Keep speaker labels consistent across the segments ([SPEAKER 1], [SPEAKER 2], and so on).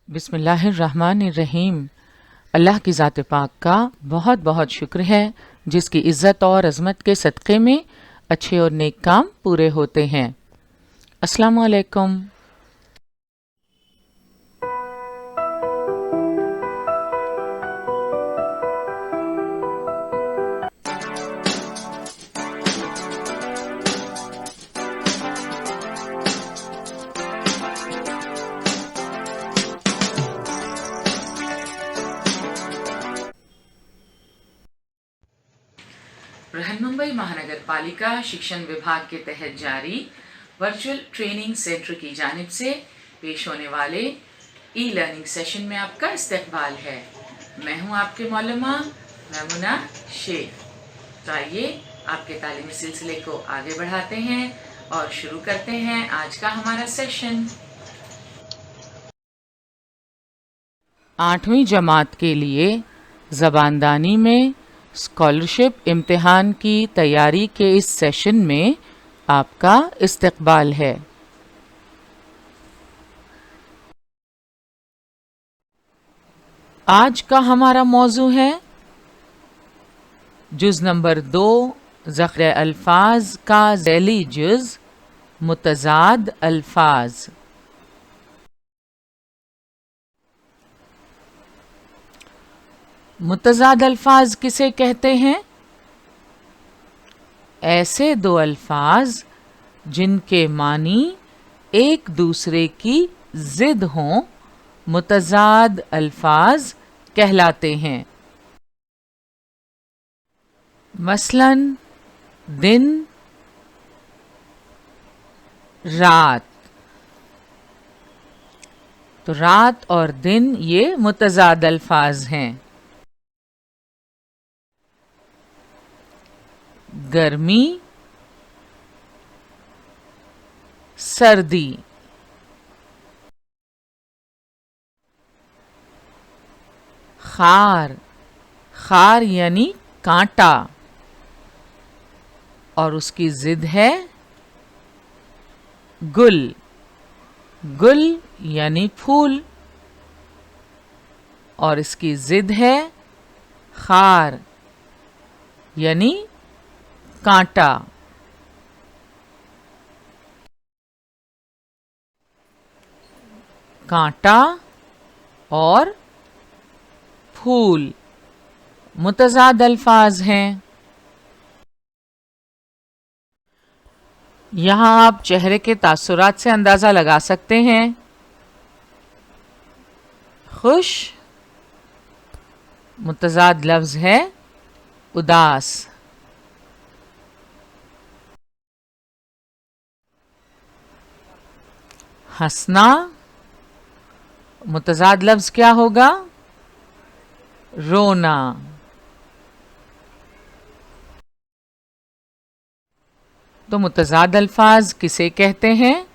[SPEAKER 1] बिस्मिल्लाहिर्रहमानिर्रहीम। अल्लाह की ज़ात पाक का बहुत बहुत शुक्र है जिसकी इज़्ज़त और अज़मत के सदक़े में अच्छे और नेक काम पूरे होते हैं। अस्सलामु अलैकुम। बृहन्मुंबई महानगर पालिका शिक्षण विभाग के तहत जारी वर्चुअल ट्रेनिंग सेंटर की जानिब से पेश होने वाले ई लर्निंग सेशन में आपका इस्तकबाल है। मैं हूं आपके मौलमा मैमुना शेख। तो आइए आपके तालीमी सिलसिले को आगे बढ़ाते हैं और शुरू करते हैं आज का हमारा सेशन। 8वीं जमात के लिए ज़बानदानी में स्कॉलरशिप इम्तिहान की तैयारी के इस सेशन में आपका इस्तकबाल है। आज का हमारा मौजू है जुज़ नंबर 2 ज़ख़्र अल्फाज का ज़ैली जुज़ मुतज़ाद अल्फाज। मुतज़ाद अल्फाज किसे कहते हैं? ऐसे दो अल्फाज जिनके मानी एक दूसरे की ज़िद हों मुतज़ाद अल्फाज कहलाते हैं। मसलन दिन, रात। तो रात और दिन ये मुतज़ाद अल्फाज हैं। गर्मी, सर्दी। खार, खार यानी कांटा और उसकी जिद है गुल, गुल यानी फूल और इसकी जिद है खार यानी कांटा। कांटा और फूल मुतज़ाद अल्फाज हैं। यहाँ आप चेहरे के तासुरात से अंदाज़ा लगा सकते हैं। खुश मुतज़ाद लफ्ज़ है उदास। हंसना मुतज़ाद लफ्ज़ क्या होगा? रोना। तो मुतज़ाद अल्फाज किसे कहते हैं?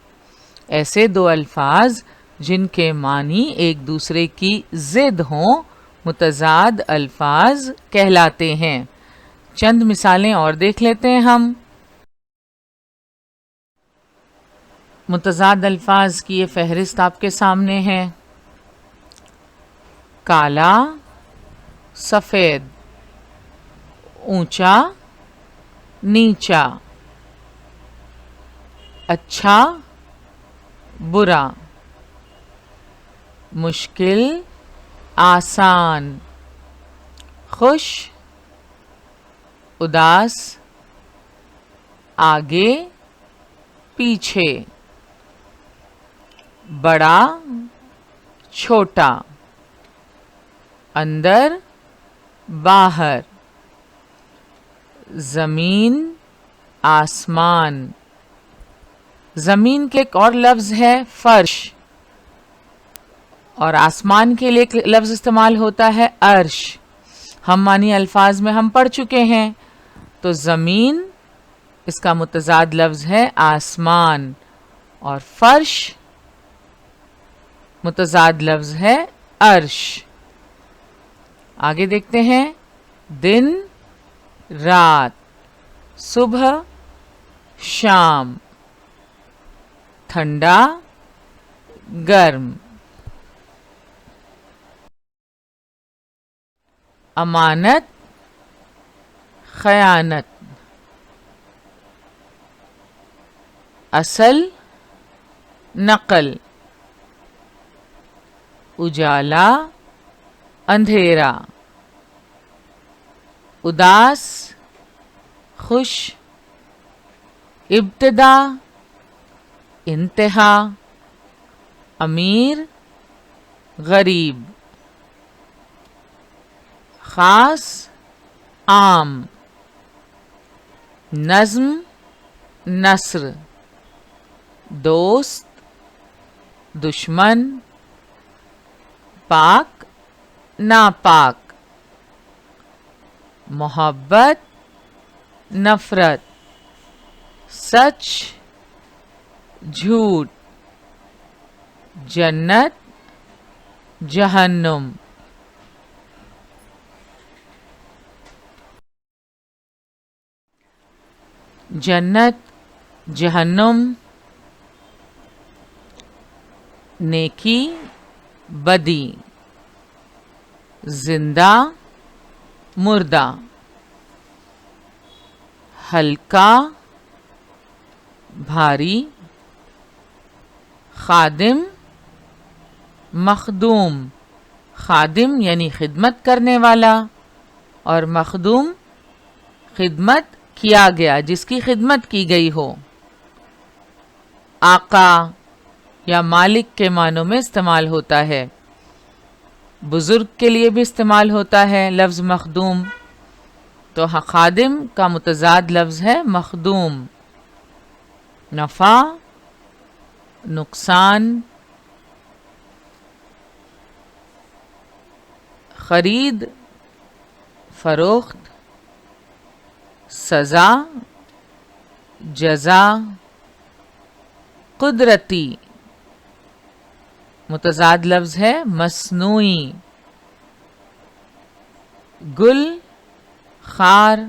[SPEAKER 1] ऐसे दो अल्फाज जिनके मानी एक दूसरे की ज़िद हों मुतज़ाद अल्फाज कहलाते हैं। चंद मिसालें और देख लेते हैं हम। मुतज़ाद अल्फाज की ये फहरिस्त आपके सामने है। काला, सफ़ेद, ऊंचा, नीचा, अच्छा, बुरा, मुश्किल, आसान, खुश, उदास, आगे, पीछे, बड़ा, छोटा, अंदर, बाहर, ज़मीन, आसमान। ज़मीन के एक और लफ्ज़ है फ़र्श और आसमान के लिए एक लफ्ज़ इस्तेमाल होता है अर्श। हम मानी अल्फाज में हम पढ़ चुके हैं। तो ज़मीन इसका मुतज़ाद लफ्ज़ है आसमान और फ़र्श मुतज़ाद लफ्ज़ है अर्श। आगे देखते हैं। दिन, रात, सुबह, शाम, ठंडा, गर्म। अमानत, खयानत, असल, नकल, उजाला, अंधेरा, उदास, खुश, इब्तिदा, इंतहा, अमीर, गरीब, खास, आम, नज्म, नस्र, दोस्त, दुश्मन, पाक, नापाक, मोहब्बत, नफरत, सच, झूठ, जन्नत, जहन्नुम। जन्नत, जहन्नुम, नेकी, बदी, जिंदा, मुर्दा, हल्का, भारी, खादिम, मखदूम। खादिम यानी खिदमत करने वाला और मखदूम खिदमत किया गया, जिसकी खिदमत की गई हो। आका या मालिक के मानों में इस्तेमाल होता है। बुजुर्ग के लिए भी इस्तेमाल होता है लफ्ज़ मखदूम। तो खादिम का मुतज़ाद लफ्ज़ है मखदूम। नफ़ा, नुकसान, खरीद, फरोख्त, सज़ा, जज़ा, कुदरती। मुतज़ाद लफ्ज़ है मस्नूई। गुल, खार,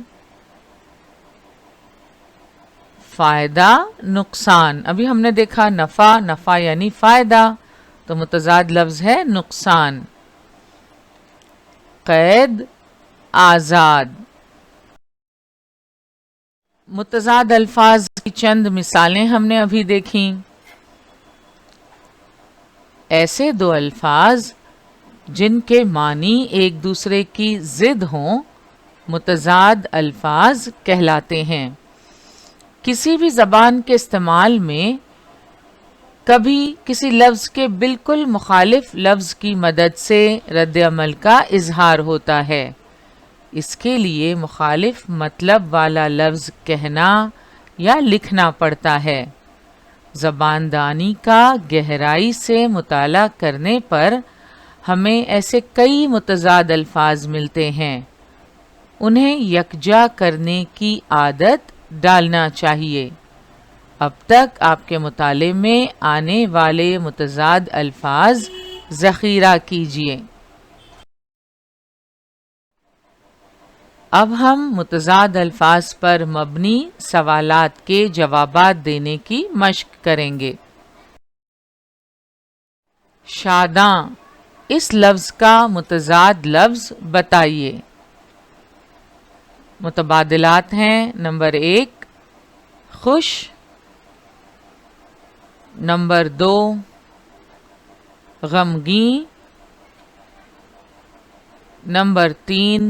[SPEAKER 1] फ़ायदा, नुकसान। अभी हमने देखा नफ़ा, नफ़ा यानी फ़ायदा, तो मुतज़ाद लफ्ज़ है नुकसान। कैद, आज़ाद। मुतज़ाद अल्फाज की चंद मिसालें हमने अभी देखी। ऐसे दो अल्फाज जिनके मानी एक दूसरे की ज़िद हों, मुतज़ाद अल्फाज कहलाते हैं। किसी भी ज़बान के इस्तेमाल में कभी किसी लफ्ज़ के बिल्कुल मुखालिफ लफ्ज़ की मदद से रद्द अमल का इजहार होता है। इसके लिए मुखालिफ मतलब वाला लफ्ज़ कहना या लिखना पड़ता है। ज़बानदानी का गहराई से मुताला करने पर हमें ऐसे कई मुतज़ाद अल्फाज मिलते हैं। उन्हें यकजा करने की आदत डालना चाहिए। अब तक आपके मुताले में आने वाले मुतज़ाद अल्फाज ज़ख़ीरा कीजिए। अब हम मुतज़ाद अल्फाज पर मबनी सवालात के जवाबात देने की मश्क करेंगे। शादां, इस लफ्ज़ का मुतज़ाद लफ्ज़ बताइए। मुतबादिलात हैं। नंबर 1 खुश, नंबर 2 गमगीन, नंबर 3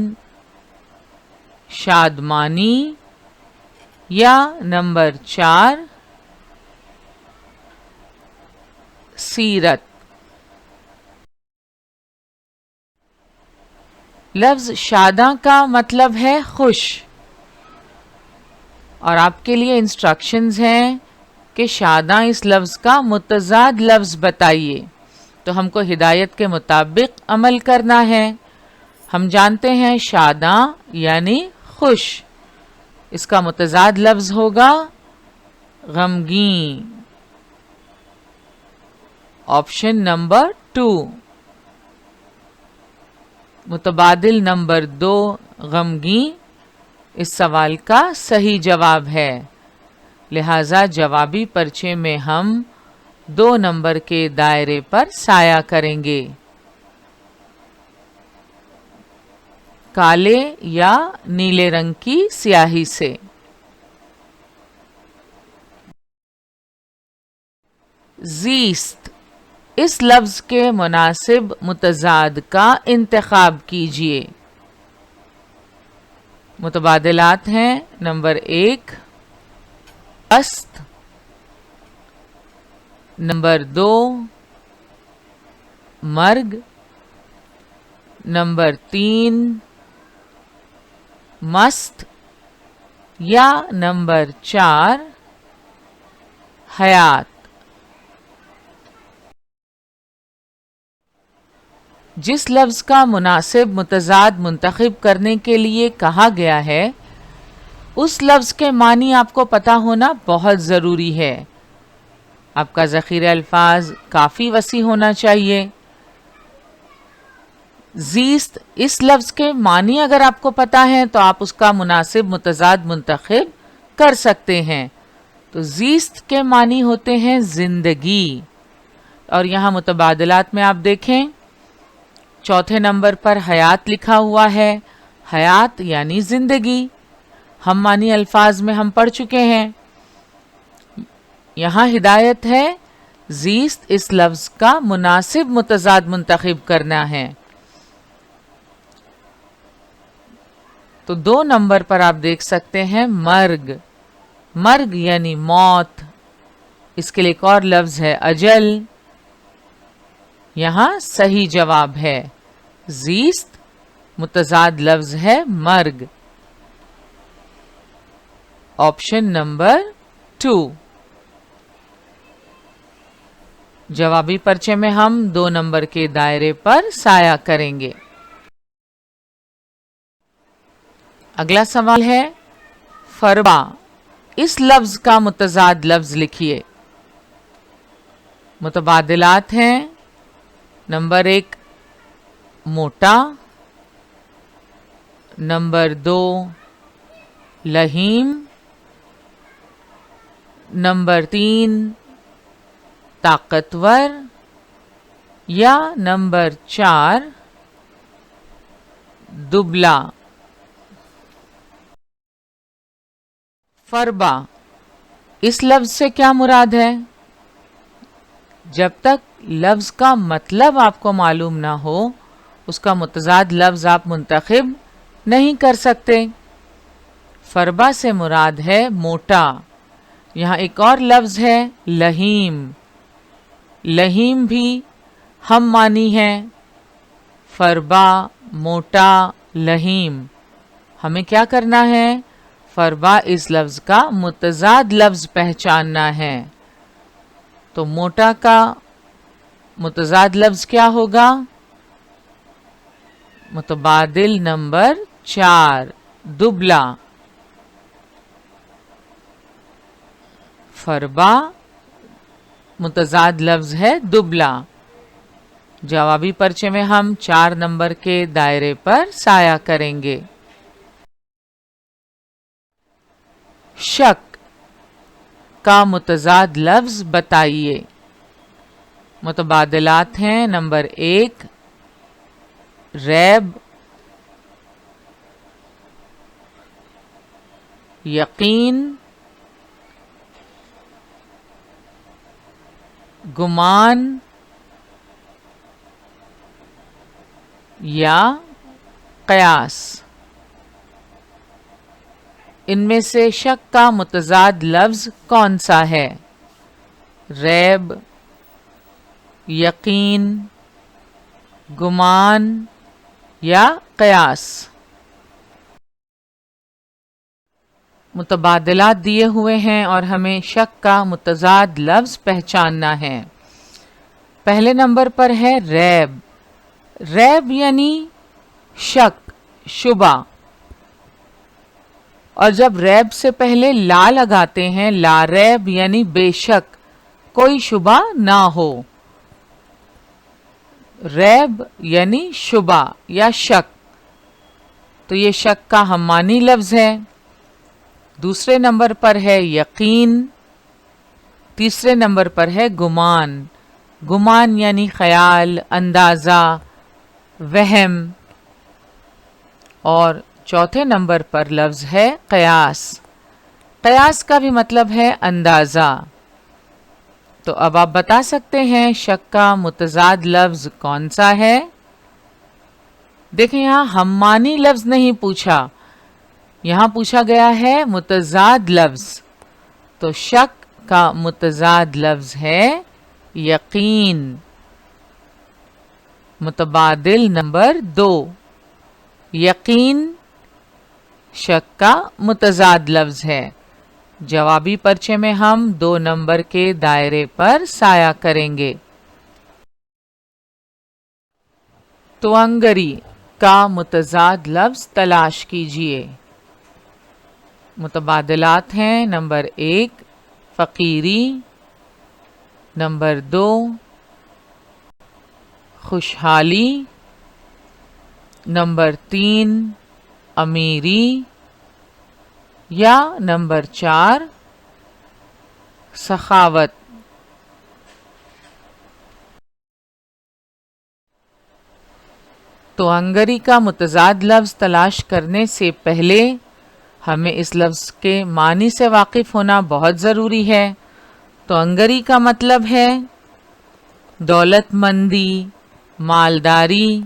[SPEAKER 1] शादमानी या नंबर 4 सीरत। लफ्ज़ शादां का मतलब है खुश, और आपके लिए इंस्ट्रक्शंस हैं कि शादां इस लफ्ज़ का मुतज़ाद लफ्ज़ बताइए। तो हमको हिदायत के मुताबिक अमल करना है। हम जानते हैं शादां यानी खुश, इसका मुतज़ाद लफ्ज़ होगा गमगीन। Option number 2। मुतबादिल नंबर 2 गमगीन इस सवाल का सही जवाब है। लिहाजा जवाबी पर्चे में हम 2 नंबर के दायरे पर साया करेंगे। काले या नीले रंग की स्याही से। ज़ीस्त, इस लफ्ज़ के मुनासिब मुतज़ाद का इंतखाब कीजिए। मुतबादिलात हैं। नंबर 1 अस्त, नंबर 2 मर्ग, नंबर 3 मस्त या नंबर 4 हयात। जिस लफ्ज़ का मुनासिब मुतज़ाद मुंतखब करने के लिए कहा गया है उस लफ्ज़ के मानी आपको पता होना बहुत ज़रूरी है। आपका ज़ख़ीरा अल्फाज काफ़ी वसी होना चाहिए। ज़ीस्त, इस लफ्ज़ के मानी अगर आपको पता है तो आप उसका मुनासिब मुतज़ाद मुंतखब कर सकते हैं। तो ज़ीस्त के मानी होते हैं ज़िंदगी। और यहाँ मुतबादलात में आप देखें, चौथे नंबर पर हयात लिखा हुआ है। हयात यानी ज़िंदगी। हम मानी अल्फाज में हम पढ़ चुके हैं। यहाँ हिदायत है ज़ीस्त इस लफ्ज़ का मुनासिब मुतज़ाद मुंतखब करना है। तो 2 नंबर पर आप देख सकते हैं मर्ग। मर्ग यानी मौत। इसके लिए एक और लफ्ज़ है अजल। यहाँ सही जवाब है ज़ीस्त, मुतज़ाद लफ्ज़ है मर्ग। Option number 2। जवाबी पर्चे में हम 2 नंबर के दायरे पर साया करेंगे। अगला सवाल है फरबा, इस लफ्ज़ का मुतज़ाद लफ्ज़ लिखिए। मुतबादिलात हैं। नंबर 1 मोटा, नंबर 2 लहीम, नंबर 3 ताकतवर या नंबर 4 दुबला। फरबा, इस लफ्ज़ से क्या मुराद है? जब तक लफ्ज़ का मतलब आपको मालूम ना हो उसका मुतज़ाद लफ्ज़ आप मुंतखब नहीं कर सकते। फरबा से मुराद है मोटा। यहाँ एक और लफ्ज़ है लहीम। लहीम भी हम मानी है। फरबा, मोटा, लहीम। हमें क्या करना है? फरबा इस लफ्ज़ का मुतज़ाद लफ्ज़ पहचानना है। तो मोटा का मुतज़ाद लफ्ज़ क्या होगा? मुतबादिल नंबर 4 दुबला। फरबा मुतज़ाद लफ्ज़ है दुबला। जवाबी पर्चे में हम 4 नंबर के दायरे पर साया करेंगे। शक का मुतज़ाद लफ्ज़ बताइए। मुतबादिलात हैं। नंबर 1 रैब, यकीन, गुमान या कयास। इनमें से शक का मुतज़ाद लफ्ज़ कौन सा है? रैब, यकीन, गुमान या कयास। मुतबादिलात दिए हुए हैं और हमें शक का मुतज़ाद लफ्ज़ पहचानना है। पहले नंबर पर है रैब। रैब यानी शक, शुबा। और जब रैब से पहले ला लगाते हैं, ला रैब यानी बेशक, कोई शुबा ना हो। रैब यानी शुबा या शक। तो ये शक का हम्मानी लफ्ज़ है। दूसरे नंबर पर है यकीन। तीसरे नंबर पर है गुमान। गुमान यानी ख्याल, अंदाज़ा, वहम। اور چوتھے نمبر پر لفظ ہے قیاس. قیاس کا بھی مطلب ہے اندازہ. تو اب آپ بتا سکتے ہیں شک کا متضاد لفظ کون سا ہے؟ دیکھیں یہاں ہم معنی لفظ نہیں پوچھا، یہاں پوچھا گیا ہے متضاد لفظ. تو شک کا متضاد لفظ ہے یقین. متبادل نمبر 2، یقین شک کا متضاد لفظ ہے. جوابی پرچے میں ہم 2 نمبر کے دائرے پر سایہ کریں گے. توانگری کا متضاد لفظ تلاش کیجئے. متبادلات ہیں: نمبر 1 فقیری، نمبر 2 خوشحالی، نمبر 3 امیری، یا نمبر 4 سخاوت. توانگری کا متضاد لفظ تلاش کرنے سے پہلے ہمیں اس لفظ کے معنی سے واقف ہونا بہت ضروری ہے. توانگری کا مطلب ہے دولت مندی، مالداری.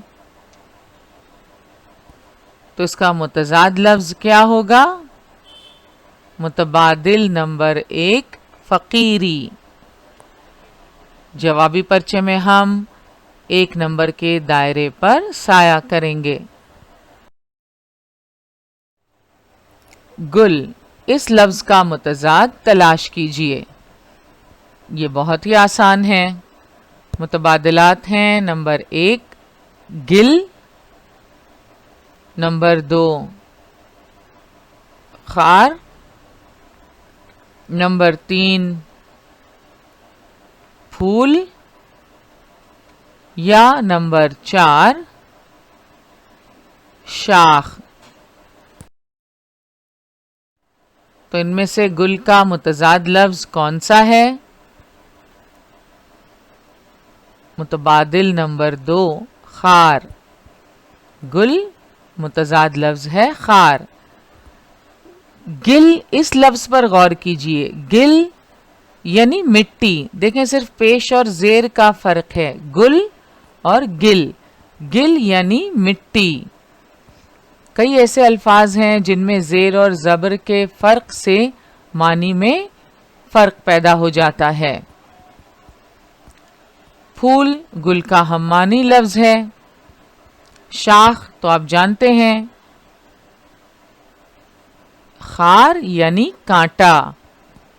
[SPEAKER 1] تو اس کا متضاد لفظ کیا ہوگا؟ متبادل نمبر 1 فقیری. جوابی پرچے میں ہم 1 نمبر کے دائرے پر سایہ کریں گے. گل، اس لفظ کا متضاد تلاش کیجئے. یہ بہت ہی آسان ہے. متبادلات ہیں: نمبر 1 گل، نمبر 2 خار، نمبر 3 پھول، یا نمبر 4 شاخ. تو ان میں سے گل کا متضاد لفظ کون سا ہے؟ متبادل نمبر 2 خار. گل متضاد لفظ ہے خار. گل، اس لفظ پر غور کیجئے. گل یعنی مٹی. دیکھیں صرف پیش اور زیر کا فرق ہے، گل اور گل. گل یعنی مٹی. کئی ایسے الفاظ ہیں جن میں زیر اور زبر کے فرق سے معنی میں فرق پیدا ہو جاتا ہے. پھول گل کا ہم معنی لفظ ہے. شاخ تو آپ جانتے ہیں. خار یعنی کانٹا.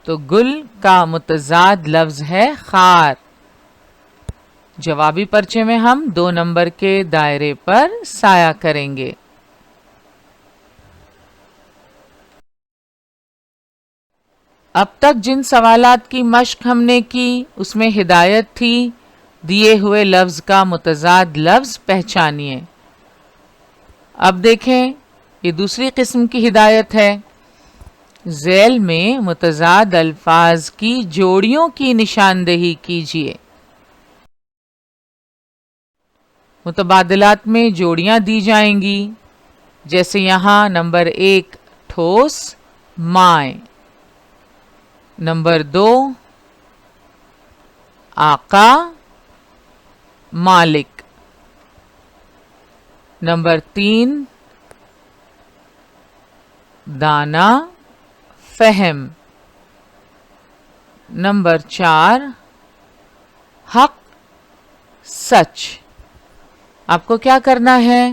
[SPEAKER 1] تو گل کا متضاد لفظ ہے خار. جوابی پرچے میں ہم 2 نمبر کے دائرے پر سایہ کریں گے. اب تک جن سوالات کی مشق ہم نے کی اس میں ہدایت تھی دیے ہوئے لفظ کا متضاد لفظ پہچانیے. اب دیکھیں یہ دوسری قسم کی ہدایت ہے. ذیل میں متضاد الفاظ کی جوڑیوں کی نشاندہی کیجیے. متبادلات میں جوڑیاں دی جائیں گی، جیسے یہاں نمبر 1 ٹھوس مائع، نمبر 2 آقا مالک، نمبر 3 دانا فہم، نمبر 4 حق سچ. آپ کو کیا کرنا ہے؟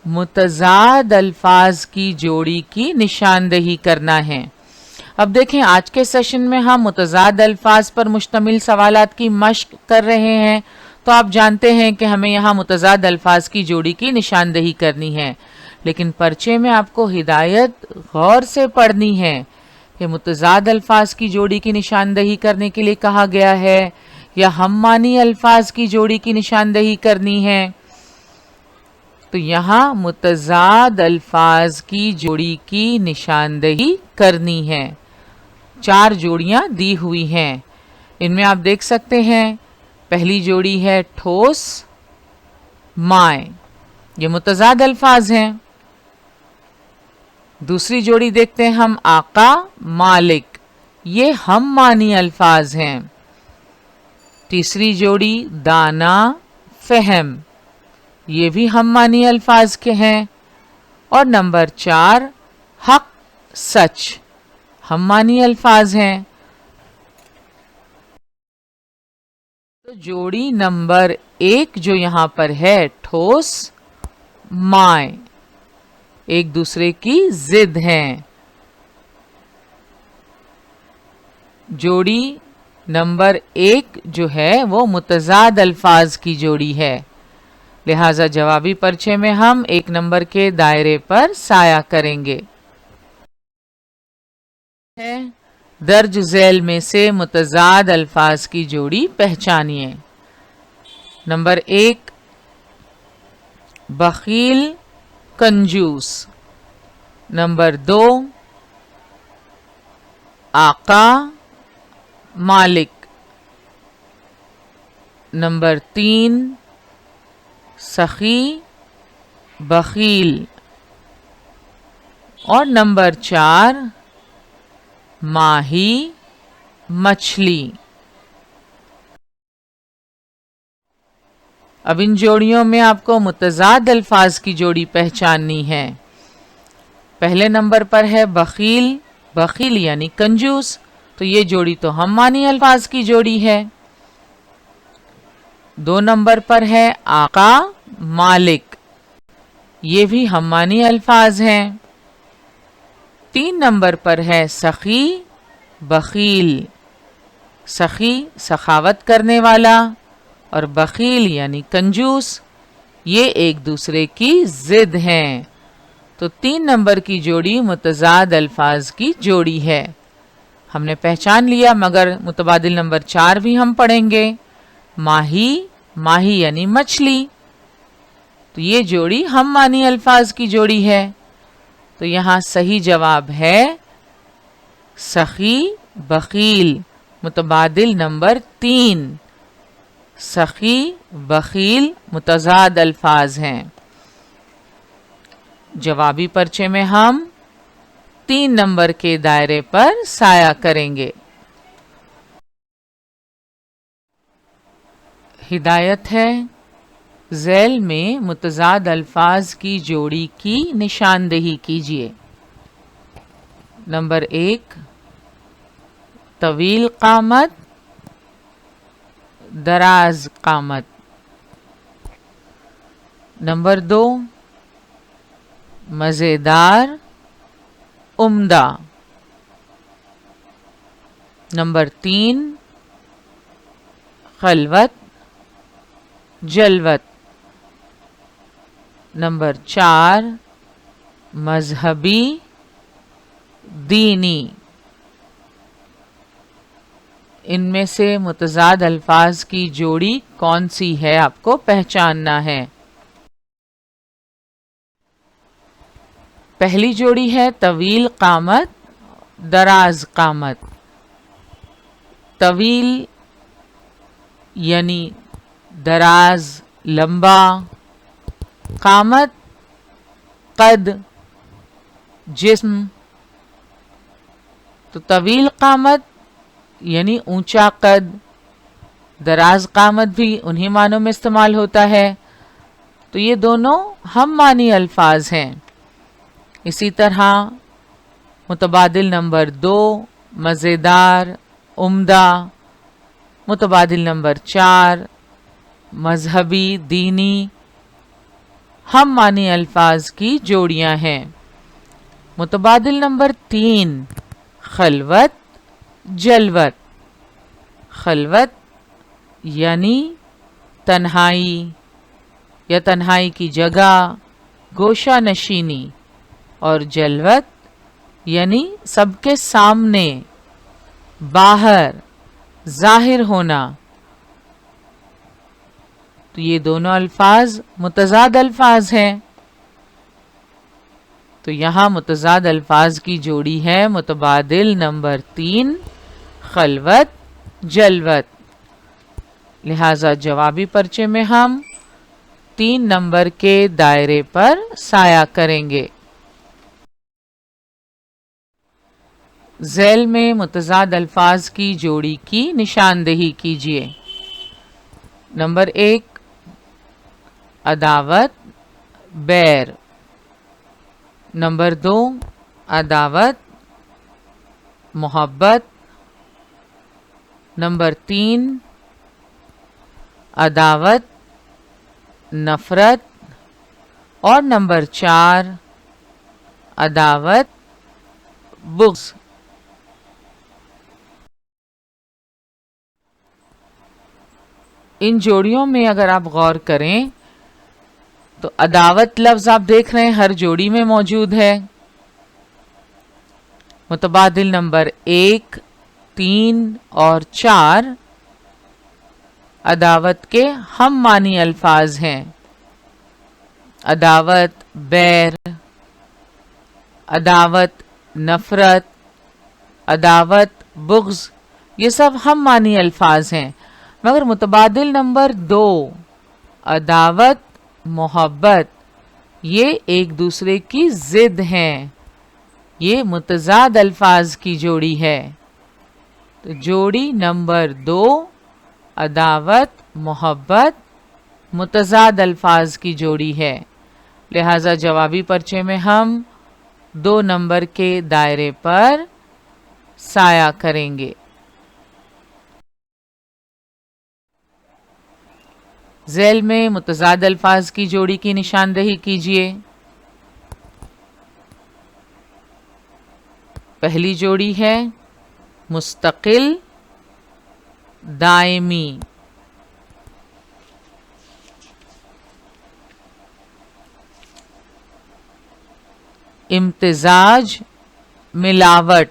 [SPEAKER 1] متضاد الفاظ کی جوڑی کی نشاندہی کرنا ہے. اب دیکھیں آج کے سیشن میں ہم متضاد الفاظ پر مشتمل سوالات کی مشق کر رہے ہیں. تو آپ جانتے ہیں کہ ہمیں یہاں متضاد الفاظ کی جوڑی کی نشاندہی کرنی ہے، لیکن پرچے میں آپ کو ہدایت غور سے پڑھنی ہے کہ متضاد الفاظ کی جوڑی کی نشاندہی کرنے کے لیے کہا گیا ہے یا ہم معنی الفاظ کی جوڑی کی نشاندہی کرنی ہے. تو یہاں متضاد الفاظ کی جوڑی کی نشاندہی کرنی ہے. 4 جوڑیاں دی ہوئی ہیں. ان میں آپ دیکھ سکتے ہیں پہلی جوڑی ہے ٹھوس مائع. یہ متضاد الفاظ ہیں. دوسری جوڑی دیکھتے ہیں ہم، آقا مالک، یہ ہم معنی الفاظ ہیں۔ تیسری جوڑی دانا فہم، یہ بھی ہم معنی الفاظ کے ہیں۔ اور نمبر 4 حق سچ، ہم معنی الفاظ ہیں۔ تو جوڑی نمبر 1 جو یہاں پر ہے، ٹھوس مائع، ایک دوسرے کی ضد ہیں۔ جوڑی نمبر 1 جو ہے وہ متضاد الفاظ کی جوڑی ہے، لہذا جوابی پرچے میں ہم 1 نمبر کے دائرے پر سایہ کریں گے۔ درج ذیل میں سے متضاد الفاظ کی جوڑی پہچانیے۔ نمبر 1 بخیل کنجوس، نمبر 2 آقا مالک، نمبر 3 سخی بخیل، اور نمبر 4 ماہی مچھلی۔ اب ان جوڑیوں میں آپ کو متضاد الفاظ کی جوڑی پہچاننی ہے۔ پہلے نمبر پر ہے بخیل، بخیل یعنی کنجوس، تو یہ جوڑی تو ہم معنی الفاظ کی جوڑی ہے۔ 2 نمبر پر ہے آقا مالک، یہ بھی ہم معنی الفاظ ہیں۔ 3 نمبر پر ہے سخی بخیل، سخی سخاوت کرنے والا اور بخیل یعنی کنجوس، یہ ایک دوسرے کی ضد ہیں، تو 3 نمبر کی جوڑی متضاد الفاظ کی جوڑی ہے۔ ہم نے پہچان لیا، مگر متبادل نمبر 4 بھی ہم پڑھیں گے۔ ماہی، ماہی یعنی مچھلی، تو یہ جوڑی ہم معنی الفاظ کی جوڑی ہے، تو یہاں صحیح جواب ہے سخی بخیل، متبادل نمبر 3۔ سخی بخیل متضاد الفاظ ہیں۔ جوابی پرچے میں ہم 3 نمبر کے دائرے پر سایہ کریں گے۔ ہدایت ہے، ذیل میں متضاد الفاظ کی جوڑی کی نشاندہی کیجیے۔ نمبر 1 طویل قامت دراز قامت، نمبر 2 مزیدار عمدہ، نمبر 3 خلوت جلوت، نمبر 4 مذہبی دینی۔ ان میں سے متضاد الفاظ کی جوڑی کون سی ہے آپ کو پہچاننا ہے۔ پہلی جوڑی ہے طویل قامت دراز قامت۔ طویل یعنی دراز لمبا، قامت قد جسم، تو طویل قامت یعنی اونچا قد، دراز قامت بھی انہی معنوں میں استعمال ہوتا ہے، تو یہ دونوں ہم معنی الفاظ ہیں۔ اسی طرح متبادل نمبر 2 مزیدار عمدہ، متبادل نمبر 4 مذہبی دینی، ہم معنی الفاظ کی جوڑیاں ہیں۔ متبادل نمبر 3 خلوت جلوت، خلوت یعنی تنہائی یا تنہائی کی جگہ، گوشہ نشینی، اور جلوت یعنی سب کے سامنے، باہر، ظاہر ہونا، تو یہ دونوں الفاظ متضاد الفاظ ہیں، تو یہاں متضاد الفاظ کی جوڑی ہے متبادل نمبر 3 خلوت جلوت، لہذا جوابی پرچے میں ہم 3 نمبر کے دائرے پر سایہ کریں گے۔ ذیل میں متضاد الفاظ کی جوڑی کی نشاندہی کیجیے۔ نمبر 1 عداوت بیر۔ نمبر 2 عداوت محبت۔ نمبر 3 عداوت نفرت۔ اور نمبر 4 عداوت بغض۔ ان جوڑیوں میں اگر آپ غور کریں تو عداوت لفظ آپ دیکھ رہے ہیں ہر جوڑی میں موجود ہے۔ متبادل نمبر 1 3 اور 4 عداوت کے ہم معنی الفاظ ہیں۔ عداوت بیر، عداوت نفرت، عداوت بغض، یہ سب ہم معنی الفاظ ہیں، مگر متبادل نمبر 2 عداوت محبت یہ ایک دوسرے کی ضد ہیں، یہ متضاد الفاظ کی جوڑی ہے۔ تو جوڑی نمبر 2 عداوت محبت متضاد الفاظ کی جوڑی ہے، لہذا جوابی پرچے میں ہم 2 نمبر کے دائرے پر سایہ کریں گے۔ ذیل میں متضاد الفاظ کی جوڑی کی نشاندہی کیجیے۔ پہلی جوڑی ہے مستقل دائمی۔ امتزاج ملاوٹ۔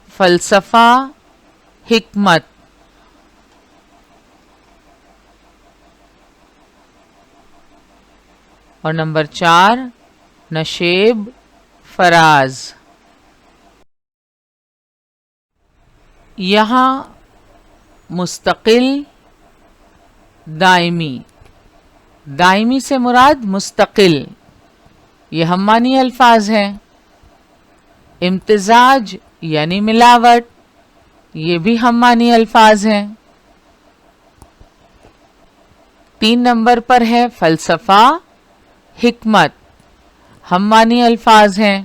[SPEAKER 1] فلسفہ حکمت۔ اور نمبر 4 نشیب فراز۔ یہاں مستقل دائمی، دائمی سے مراد مستقل، یہ ہم معنی الفاظ ہیں۔ امتزاج یعنی ملاوٹ، یہ بھی ہم معنی الفاظ ہیں۔ 3 نمبر پر ہے فلسفہ حکمت، ہم معنی الفاظ ہیں۔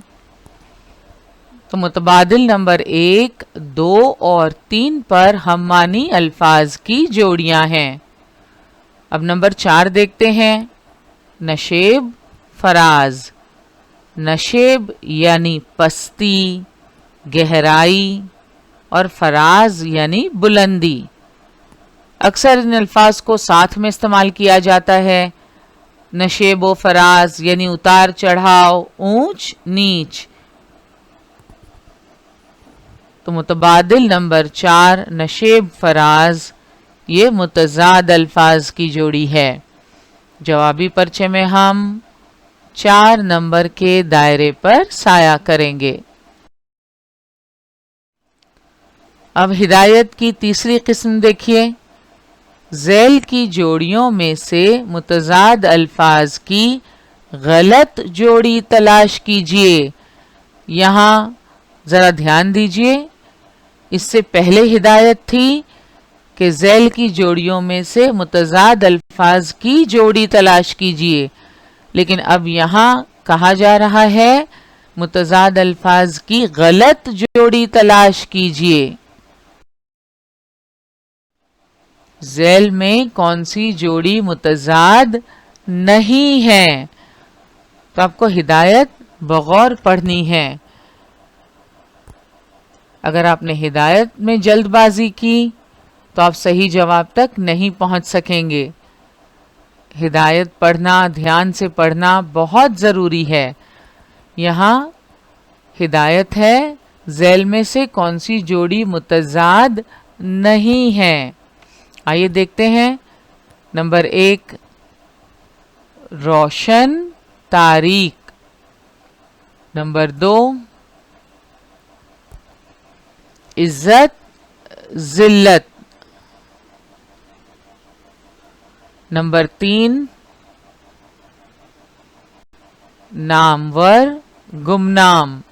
[SPEAKER 1] تو متبادل نمبر 1 2 اور 3 پر ہم معنی الفاظ کی جوڑیاں ہیں۔ اب نمبر 4 دیکھتے ہیں، نشیب فراز۔ نشیب یعنی پستی، گہرائی، اور فراز یعنی بلندی۔ اکثر ان الفاظ کو ساتھ میں استعمال کیا جاتا ہے۔ نشیب و فراز یعنی اتار چڑھاؤ، اونچ نیچ۔ تو متبادل نمبر 4 نشیب فراز یہ متضاد الفاظ کی جوڑی ہے۔ جوابی پرچے میں ہم 4 نمبر کے دائرے پر سایہ کریں گے۔ اب ہدایت کی تیسری قسم دیکھیے۔ ذیل کی جوڑیوں میں سے متضاد الفاظ کی غلط جوڑی تلاش کیجیے۔ یہاں ذرا دھیان دیجیے، اس سے پہلے ہدایت تھی کہ ذیل کی جوڑیوں میں سے متضاد الفاظ کی جوڑی تلاش کیجیے، لیکن اب یہاں کہا جا رہا ہے متضاد الفاظ کی غلط جوڑی تلاش کیجیے۔ ذیل میں کون سی جوڑی متضاد نہیں ہے؟ تو آپ کو ہدایت بغور پڑھنی ہے۔ اگر آپ نے ہدایت میں جلد بازی کی تو آپ صحیح جواب تک نہیں پہنچ سکیں گے۔ ہدایت پڑھنا، دھیان سے پڑھنا بہت ضروری ہے۔ یہاں ہدایت ہے ذیل میں سے کون سی جوڑی متضاد نہیں ہے۔ آئیے دیکھتے ہیں۔ نمبر 1 روشن تاریک۔ نمبر 2 عزت ذلت۔ نمبر 3 नामवर गुमनाम।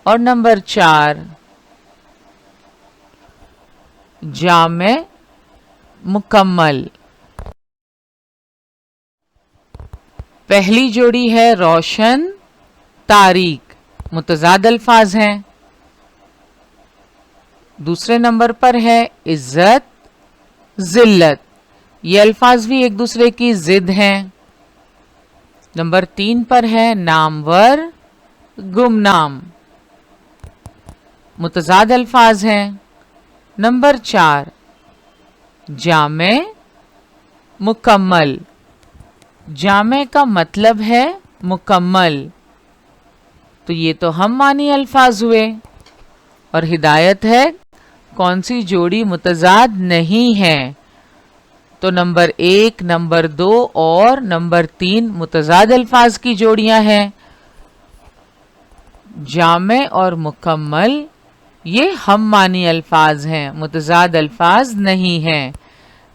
[SPEAKER 1] और नंबर 4 जामे मुकम्मल। पहली जोड़ी है रोशन तारीक, मुतजाद अल्फाज हैं। दूसरे नंबर पर है इज्जत जिल्लत, ये अल्फाज भी एक दूसरे की जिद हैं। नंबर 3 पर है नामवर गुमनाम, मुतजाद अल्फाज हैं। नंबर 4 जामे मुकम्मल, जामे का मतलब है मुकम्मल, तो ये तो हम मानी अल्फाज हुए। और हिदायत है कौन सी जोड़ी मुतजाद नहीं है, तो नंबर 1, नंबर 2 और नंबर 3 मुतजाद अल्फाज की जोड़ियां हैं। जामे और मुकम्मल ये हम मानी अल्फाज हैं, मुतजाद अल्फाज नहीं हैं,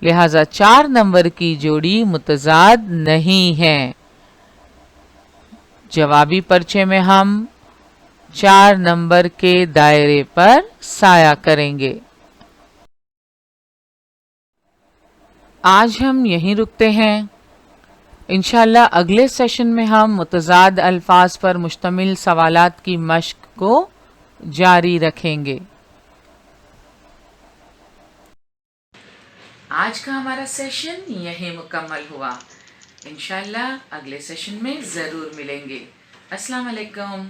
[SPEAKER 1] लिहाजा 4 नंबर की जोड़ी मुतजाद नहीं है। जवाबी पर्चे में हम 4 नंबर के दायरे पर साया करेंगे। आज हम यहीं रुकते हैं। इंशाल्लाह अगले सेशन में हम मुतजाद अल्फाज पर मुश्तमिल सवालात की मश्क को जारी रखेंगे। आज का हमारा सेशन यहीं मुकम्मल हुआ। इंशाल्लाह अगले सेशन में ज़रूर मिलेंगे। अस्सलाम वालेकुम।